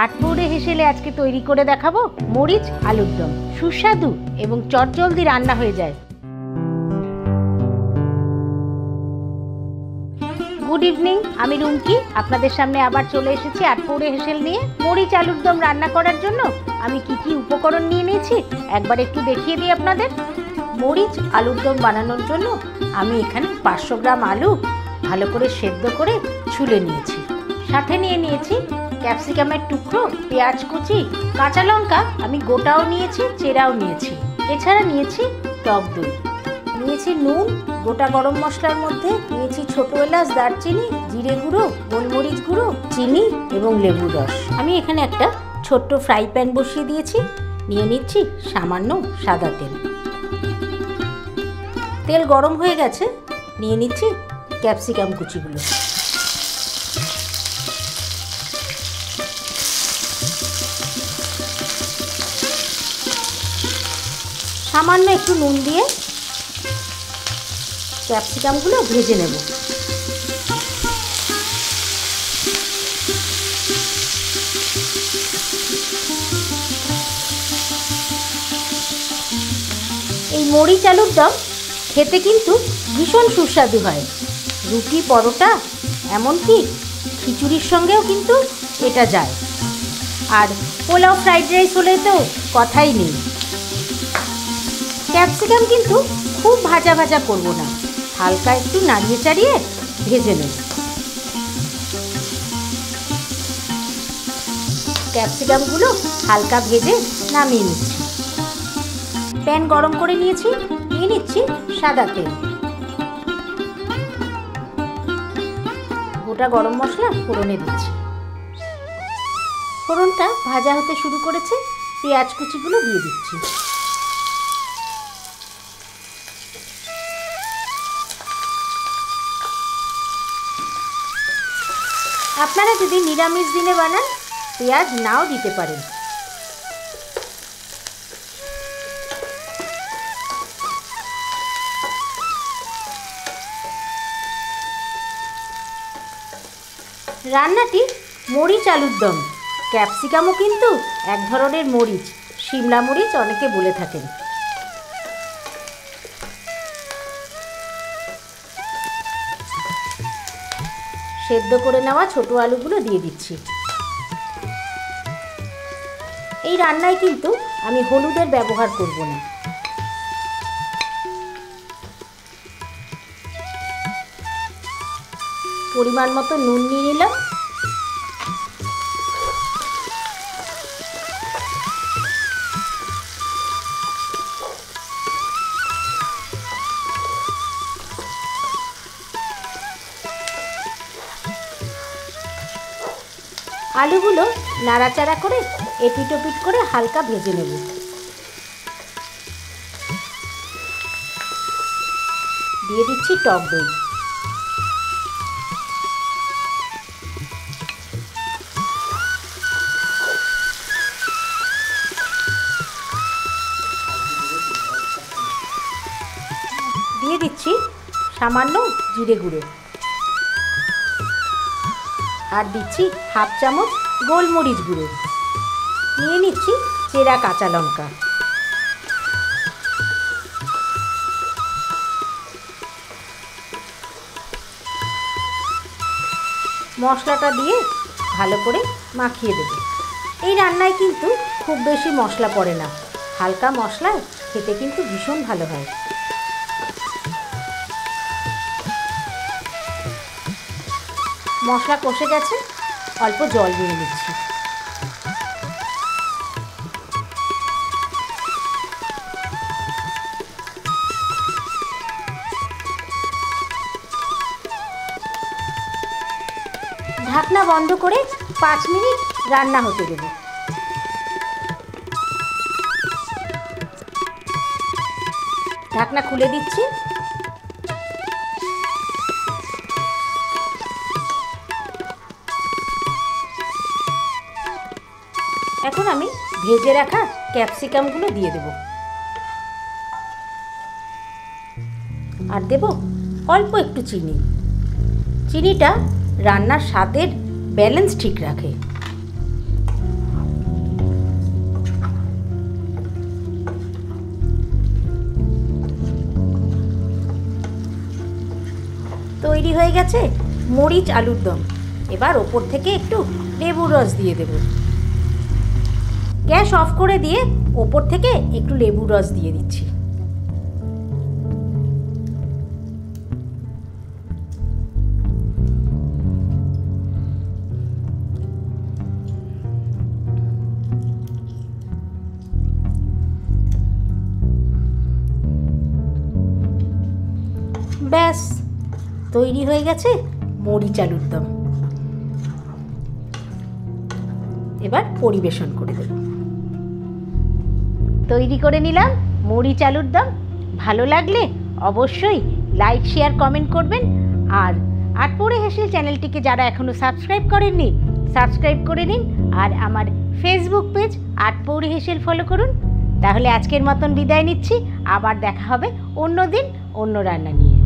আটপৌরে হেসেলে আজকে তৈরি করে দেখাবো মরিচ আলুর দম। সুস্বাদু এবং চটজলদি রান্না হয়ে যায়। গুড ইভিনিং, আমি রুমকি আপনাদের সামনে আবার চলে এসেছি আটপৌরে হেসেল নিয়ে। মরিচ আলুর দম রান্না করার জন্য আমি কি উপকরণ নিয়ে নিয়েছি একবার একটু দেখিয়ে দিই আপনাদের। মরিচ আলুর দম বানানোর জন্য আমি এখানে 500 গ্রাম আলু ভালো করে সেদ্ধ করে ছুলে নিয়েছি। সাথে নিয়ে নিয়েছি ক্যাপসিকামের টুকরো, পেঁয়াজ কুচি, কাঁচা লঙ্কা আমি গোটাও নিয়েছি, চেরাও নিয়েছি। এছাড়া নিয়েছি টক দই, নিয়েছি নুন, গোটা গরম মশলার মধ্যে নিয়েছি ছোট এলাচ, দারচিনি, জিরে গুঁড়ো, গোলমরিচ গুঁড়ো, চিনি এবং লেবুর রস। আমি এখানে একটা ছোট্ট ফ্রাই প্যান বসিয়ে দিয়েছি। নিয়ে নিচ্ছি সামান্য সাদা তেল। তেল গরম হয়ে গেছে, নিয়ে নিচ্ছি ক্যাপসিকাম কুচিগুলো। সামান্য একটু নুন দিয়ে ক্যাপসিকামগুলো ভেজে নেব। এই মরিচ আলুর দম খেতে কিন্তু ভীষণ সুস্বাদু হয়। রুটি, পরোটা, এমনকি খিচুড়ির সঙ্গেও কিন্তু এটা যায়। আর পোলাও, ফ্রাইড রাইস হলে তো কথাই নেই। ক্যাপসিকাম কিন্তু খুব ভাজা ভাজা করব না, হালকা একটু নাড়িয়ে চাড়িয়ে ভেজে নেব। ক্যাপসিকামগুলো হালকা ভেজে নামিয়ে নিচ্ছি। প্যান গরম করে নিয়েছি, নিয়ে নিচ্ছি সাদা তেল। গোটা গরম মশলা ফোড়নে দিচ্ছি। ফোড়নটা ভাজা হতে শুরু করেছে, পেঁয়াজ কুচিগুলো দিয়ে দিচ্ছি। আপনারা যদি নিরামিষ দিনে বানান পেঁয়াজ নাও দিতে পারেন। রান্নাটি মরিচ আলুর দম। ক্যাপসিকামও কিন্তু এক ধরনের মরিচ, শিমলা মরিচ অনেকে বলে থাকেন। সেদ্ধ করে নেওয়া ছোট আলুগুলো দিয়ে দিচ্ছি। এই রান্নায় কিন্তু আমি হলুদের ব্যবহার করব না। পরিমাণ মতো নুন নিয়ে নিলাম। আলুগুলো নাড়াচাড়া করে এপিট ওপিট করে হালকা ভেজে নেব। দিয়ে দিচ্ছি টক দই। দিয়ে দিচ্ছি সামান্য জিরে গুঁড়ো। আর দিচ্ছি হাফ চামচ গোলমরিচ গুঁড়ো। নিয়ে নিচ্ছি চেরা কাঁচা লঙ্কা। মশলাটা দিয়ে ভালো করে মাখিয়ে দেব। এই রান্নায় কিন্তু খুব বেশি মশলা পড়ে না, হালকা মশলায় খেতে কিন্তু ভীষণ ভালো হয়। মশলা কষে গেছে, অল্প জল দিয়ে দিচ্ছি। ঢাকনা বন্ধ করে 5 মিনিট রান্না হতে দেব। ঢাকনা খুলে দিচ্ছি। এখন আমি ভেজে রাখা ক্যাপসিকামগুলো দিয়ে দেব। আর দেব অল্প একটু চিনি। চিনিটা রান্নার স্বাদের ব্যালেন্স ঠিক রাখে। তৈরি হয়ে গেছে মরিচ আলুর দম। এবার ওপর থেকে একটু লেবুর রস দিয়ে দেব। গ্যাস অফ করে দিয়ে ওপর থেকে একটু লেবুর রস দিয়ে দিচ্ছি। ব্যাস তৈরি হয়ে গেছে মরিচ আলুর দম। এবার পরিবেশন করে দেব। তৈরি করে নিলাম মরিচ আলুর দম। ভালো লাগলে অবশ্যই লাইক শেয়ার কমেন্ট করবেন। আর আটপৌরে হেসেল চ্যানেলটিকে যারা এখনও সাবস্ক্রাইব করেননি সাবস্ক্রাইব করে নিন। আর আমার ফেসবুক পেজ আটপৌরে হেসেল ফলো করুন। তাহলে আজকের মতন বিদায় নিচ্ছি। আবার দেখা হবে অন্য দিন অন্য রান্না নিয়ে।